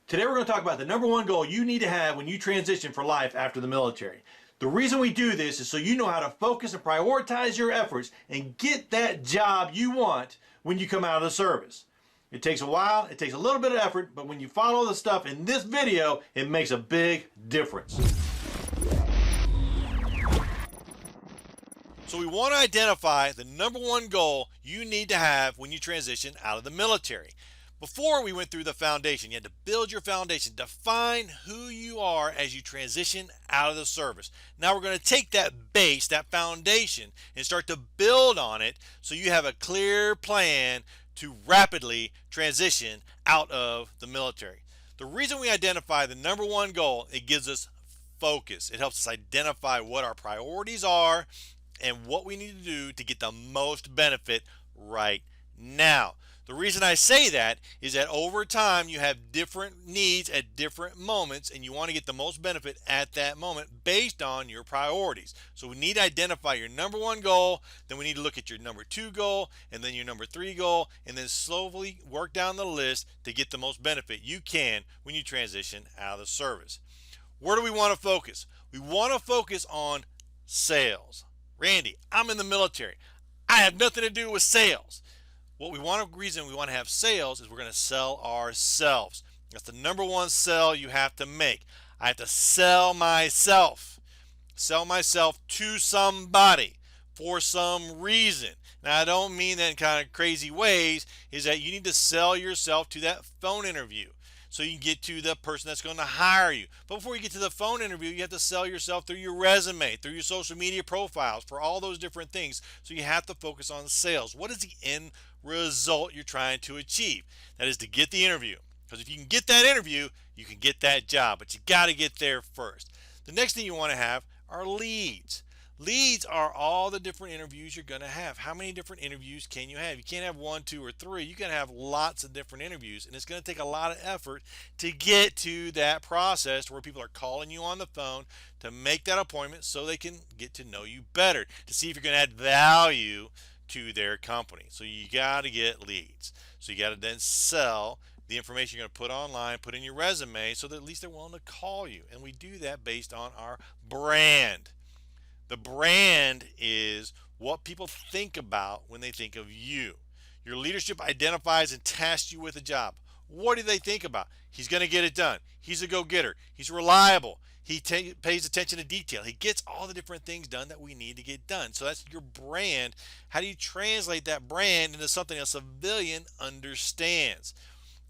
Today we're going to talk about the number one goal you need to have when you transition for life after the military. The reason we do this is so you know how to focus and prioritize your efforts and get that job you want when you come out of the service. It takes a while, it takes a little bit of effort, but when you follow the stuff in this video, it makes a big difference. So we want to identify the number one goal you need to have when you transition out of the military. Before we went through the foundation, you had to build your foundation, define who you are as you transition out of the service. Now we're going to take that base, that foundation, and start to build on it so you have a clear plan to rapidly transition out of the military. The reason we identify the number one goal, it gives us focus. It helps us identify what our priorities are and what we need to do to get the most benefit right now. The reason I say that is that over time you have different needs at different moments, and you want to get the most benefit at that moment based on your priorities. So we need to identify your number one goal, then we need to look at your number two goal, and then your number three goal, and then slowly work down the list to get the most benefit you can when you transition out of the service. Where do we want to focus? We want to focus on sales. Randy, I'm in the military. I have nothing to do with sales. Reason we want to have sales is we're going to sell ourselves. That's the number one sell you have to make. I have to sell myself. Sell myself to somebody for some reason. Now I don't mean that in kind of crazy ways, is that you need to sell yourself to that phone interview so you can get to the person that's going to hire you. But before you get to the phone interview, you have to sell yourself through your resume, through your social media profiles, for all those different things. So you have to focus on sales. What is the end result you're trying to achieve? That is to get the interview. Because if you can get that interview, you can get that job. But you got to get there first. The next thing you want to have are leads. Leads are all the different interviews you're going to have. How many different interviews can you have? You can't have one, two, or three. You can have lots of different interviews, and it's going to take a lot of effort to get to that process where people are calling you on the phone to make that appointment so they can get to know you better, to see if you're going to add value to their company. So you got to get leads. So you got to then sell the information you're going to put online, put in your resume, so that at least they're willing to call you. And we do that based on our brand. The brand is what people think about when they think of you. Your leadership identifies and tasks you with a job. What do they think about? He's going to get it done. He's a go-getter. He's reliable. He pays attention to detail. He gets all the different things done that we need to get done. So that's your brand. How do you translate that brand into something a civilian understands?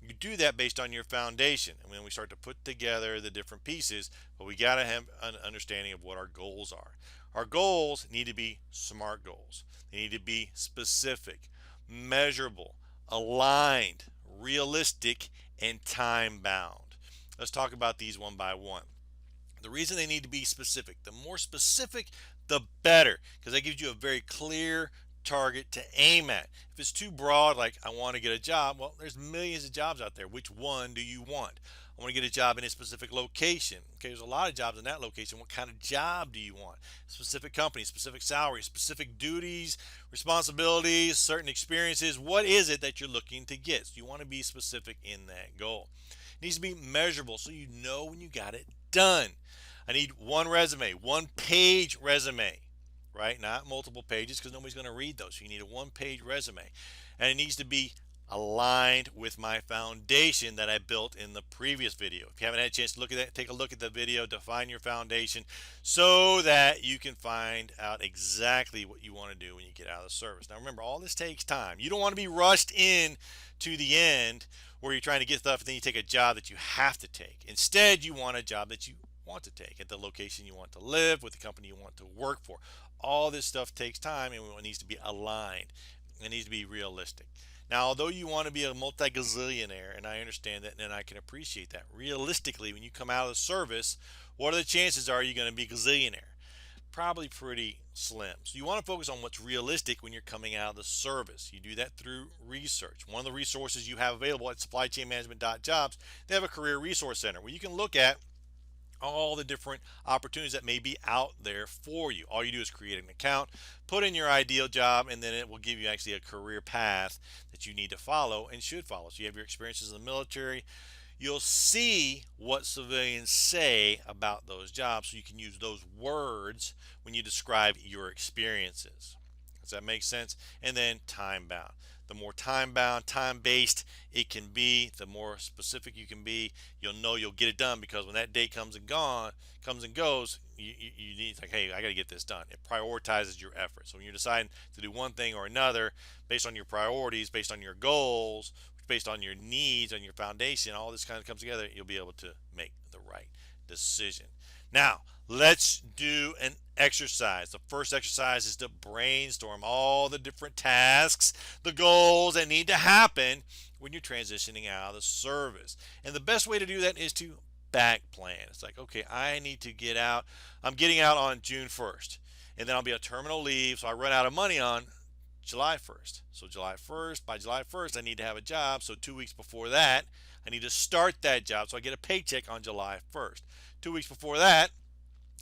You do that based on your foundation. And when we start to put together the different pieces, but we got to have an understanding of what our goals are. Our goals need to be SMART goals. They need to be specific, measurable, aligned, realistic, and time bound. Let's talk about these one by one. The reason they need to be specific, the more specific, the better, because that gives you a very clear target to aim at. If it's too broad, like I want to get a job, well, there's millions of jobs out there. Which one do you want? I want to get a job in a specific location. Okay, there's a lot of jobs in that location. What kind of job do you want? Specific company, specific salary, specific duties, responsibilities, certain experiences. What is it that you're looking to get? So you want to be specific in that goal. It needs to be measurable so you know when you got it done. I need one resume, one-page resume, right? Not multiple pages, because nobody's going to read those. So you need a one-page resume. And it needs to be aligned with my foundation that I built in the previous video. If you haven't had a chance to look at that, take a look at the video, define your foundation so that you can find out exactly what you want to do when you get out of the service. Now remember, all this takes time. You don't want to be rushed in to the end where you're trying to get stuff and then you take a job that you have to take. Instead, you want a job that you want to take at the location you want to live, with the company you want to work for. All this stuff takes time, and it needs to be aligned. It needs to be realistic. Now, although you want to be a multi-gazillionaire, and I understand that and I can appreciate that, realistically, when you come out of the service, what are the chances are you going to be a gazillionaire? Probably pretty slim. So you want to focus on what's realistic when you're coming out of the service. You do that through research. One of the resources you have available at SupplyChainManagement.Jobs, they have a career resource center where you can look at all the different opportunities that may be out there for you. All you do is create an account, put in your ideal job, and then it will give you actually a career path that you need to follow and should follow. So you have your experiences in the military, you'll see what civilians say about those jobs, so you can use those words when you describe your experiences. Does that make sense? And then time bound. The more time bound, time based it can be, the more specific you can be. You'll know you'll get it done, because when that date comes and goes, you need, like, hey, I got to get this done. It prioritizes your efforts. So when you're deciding to do one thing or another based on your priorities, based on your goals, based on your needs, on your foundation, all this kind of comes together, you'll be able to make the right decision. Now, let's do an exercise. The first exercise is to brainstorm all the different tasks, the goals that need to happen when you're transitioning out of the service. And the best way to do that is to back plan. It's like, okay, I need to get out. I'm getting out on June 1st, and then I'll be on terminal leave, so I run out of money on July 1st. So by July 1st, I need to have a job. So 2 weeks before that, I need to start that job, so I get a paycheck on July 1st. 2 weeks before that,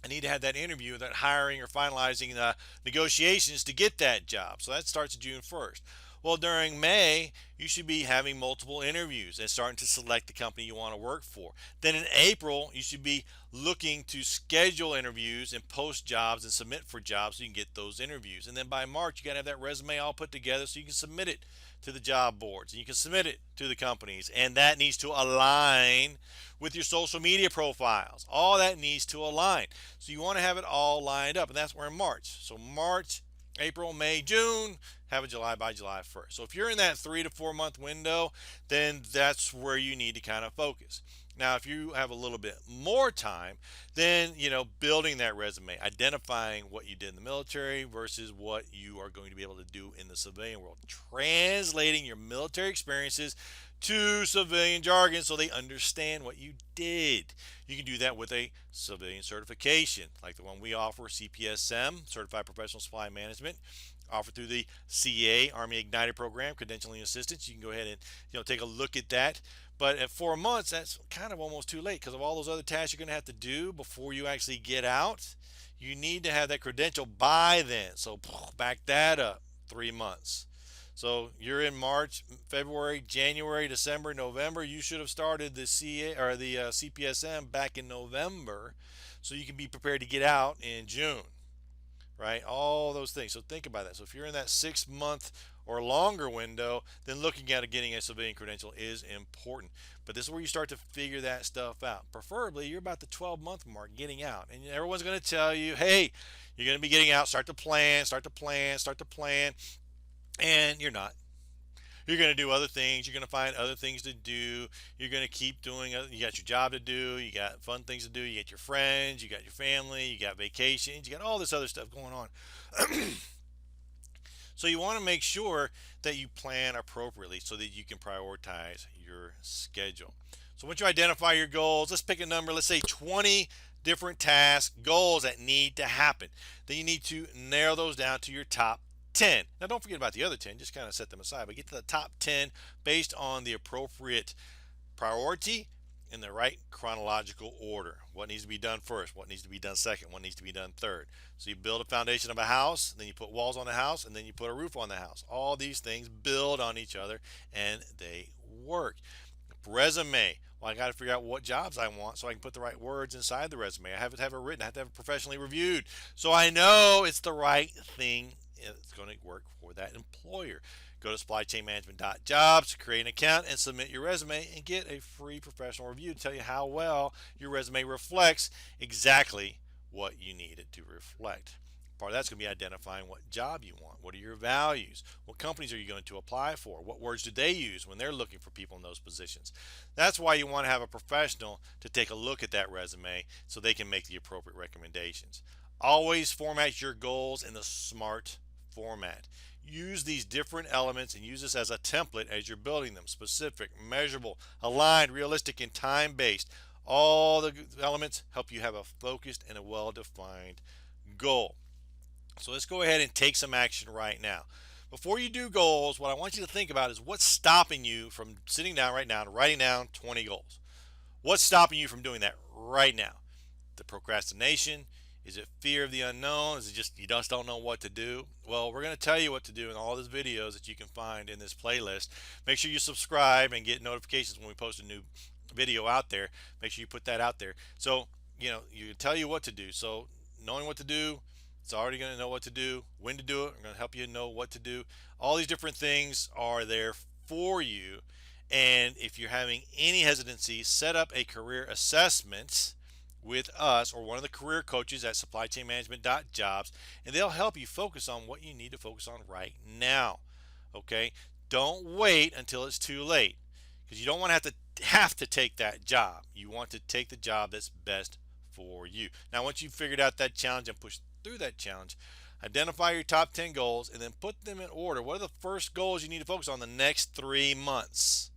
I need to have that interview, that hiring or finalizing the negotiations to get that job. So that starts June 1st. Well, during May, you should be having multiple interviews and starting to select the company you want to work for. Then in April, you should be looking to schedule interviews and post jobs and submit for jobs so you can get those interviews. And then by March, you got to have that resume all put together so you can submit it to the job boards and you can submit it to the companies. And that needs to align with your social media profiles. All that needs to align. So you want to have it all lined up, and that's where in March. So March, April, May, June, have a July by July 1st. So if you're in that 3 to 4 month window, then that's where you need to kind of focus. Now, if you have a little bit more time, then, building that resume, identifying what you did in the military versus what you are going to be able to do in the civilian world, translating your military experiences to civilian jargon so they understand what you did. You can do that with a civilian certification, like the one we offer, CPSM, Certified Professional Supply Management, offered through the CA Army Ignited program, Credentialing Assistance. You can go ahead and take a look at that. But at 4 months, that's kind of almost too late, because of all those other tasks you're going to have to do before you actually get out. You need to have that credential by then. So back that up 3 months. So you're in March, February, January, December, November. You should have started the CA or the CPSM back in November, so you can be prepared to get out in June. Right? All those things. So think about that. So if you're in that 6 month or longer window, then looking at getting a civilian credential is important. But this is where you start to figure that stuff out. Preferably, you're about the 12-month mark getting out. And everyone's going to tell you, hey, you're going to be getting out. Start to plan. And you're not. You're going to do other things. You're going to find other things to do. You're going to keep doing it. You got your job to do. You got fun things to do. You got your friends. You got your family. You got vacations. You got all this other stuff going on. So you want to make sure that you plan appropriately so that you can prioritize your schedule. So once you identify your goals, let's pick a number. Let's say 20 different tasks, goals that need to happen. Then you need to narrow those down to your top 10. Now don't forget about the other 10, just kind of set them aside, but get to the top 10 based on the appropriate priority in the right chronological order. What needs to be done first, what needs to be done second, what needs to be done third. So you build a foundation of a house, then you put walls on the house, and then you put a roof on the house. All these things build on each other and they work. Resume. Well, I got to figure out what jobs I want so I can put the right words inside the resume. I have to have it written. I have to have it professionally reviewed so I know it's the right thing. It's going to work for that employer. Go to SupplyChainManagement.Jobs, create an account, and submit your resume and get a free professional review to tell you how well your resume reflects exactly what you need it to reflect. Part of that's going to be identifying what job you want. What are your values? What companies are you going to apply for? What words do they use when they're looking for people in those positions? That's why you want to have a professional to take a look at that resume so they can make the appropriate recommendations. Always format your goals in the SMART format. Use these different elements and use this as a template as you're building them. Specific, measurable, aligned, realistic, and time-based. All the elements help you have a focused and a well-defined goal. So let's go ahead and take some action right now. Before you do goals, what I want you to think about is what's stopping you from sitting down right now and writing down 20 goals. What's stopping you from doing that right now? The procrastination? Is it fear of the unknown? Is it just you just don't know what to do? Well, we're going to tell you what to do in all these videos that you can find in this playlist. Make sure you subscribe and get notifications when we post a new video out there. Make sure you put that out there. So, you tell you what to do. So knowing what to do, it's already going to know what to do, when to do it. I'm going to help you know what to do. All these different things are there for you. And if you're having any hesitancy, set up a career assessment with us or one of the career coaches at SupplyChainManagement.Jobs, and they'll help you focus on what you need to focus on right now. Okay? Don't wait until it's too late, because you don't want to have to take that job. You want to take the job that's best for you. Now, once you've figured out that challenge and pushed through that challenge, identify your top 10 goals and then put them in order. What are the first goals you need to focus on the next 3 months?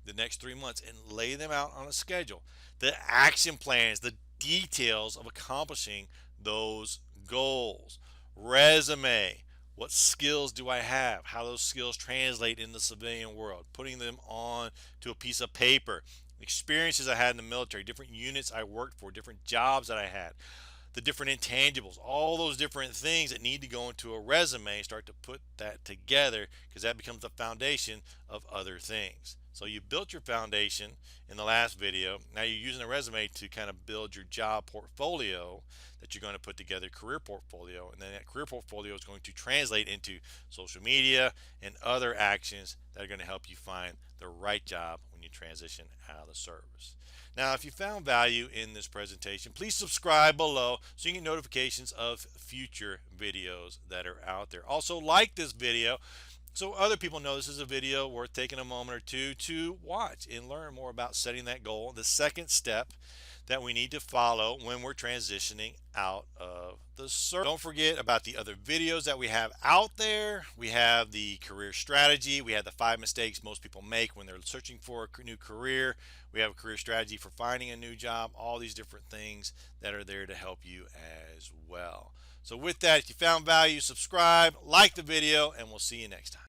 The next 3 months, and lay them out on a schedule. The action plans, the details of accomplishing those goals. Resume. What skills do I have? How those skills translate in the civilian world. Putting them on to a piece of paper. Experiences I had in the military, different units I worked for, different jobs that I had, the different intangibles, all those different things that need to go into a resume. Start to put that together, because that becomes the foundation of other things. So you built your foundation in the last video. Now you're using a resume to kind of build your job portfolio that you're going to put together, career portfolio, and then that career portfolio is going to translate into social media and other actions that are going to help you find the right job when you transition out of the service. Now, if you found value in this presentation, please subscribe below so you get notifications of future videos that are out there. Also, like this video so other people know this is a video worth taking a moment or two to watch and learn more about setting that goal. The second step that we need to follow when we're transitioning out of the service. Don't forget about the other videos that we have out there. We have the career strategy. We have the 5 mistakes most people make when they're searching for a new career. We have a career strategy for finding a new job. All these different things that are there to help you as well. So with that, if you found value, subscribe, like the video, and we'll see you next time.